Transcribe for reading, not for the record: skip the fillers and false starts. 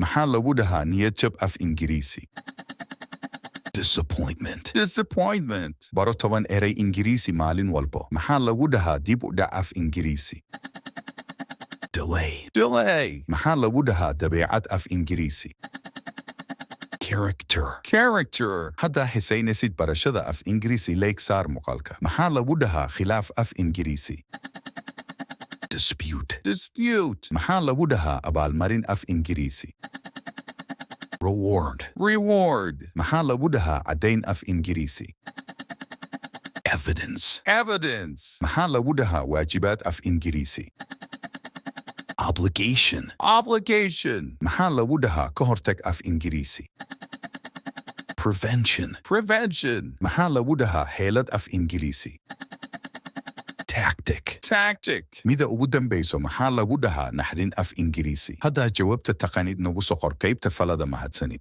maxaa lagu dhahaa niyad jab af Ingiriisi? Disappointment. Baro 10 eray Ingiriisi maalin walbo. Maxaa lagu dhahaa dib u dhac af Ingiriisi? Delay. Maxaa lagu dhahaa dabeecad af Ingiriisi? Character. Haddaa xisaynaysid barashada af Ingiriisi leeg saar muuqaalka. Maxaa lagu dhahaa khilaaf af Ingiriisi? Dispute. Maxaa lagu dhahaa abaalmarin af Ingiriisi? Reward. Maxaa lagu dhahaa caddayn af Ingiriisi? Evidence. Maxaa lagu dhahaa waajibaad af Ingiriisi? Obligation. Maxaa lagu dhahaa ka hortag af Ingiriisi? Prevention. Maxaa lagu dhahaa xeelad af Ingiriisi? Tactic. Mida ugu dambayso maxaa lagu dhahaa naxdin af Ingiriisi? Haddaa jawaabta taqaanid nagu soo qor qaybta falada mahadsanid.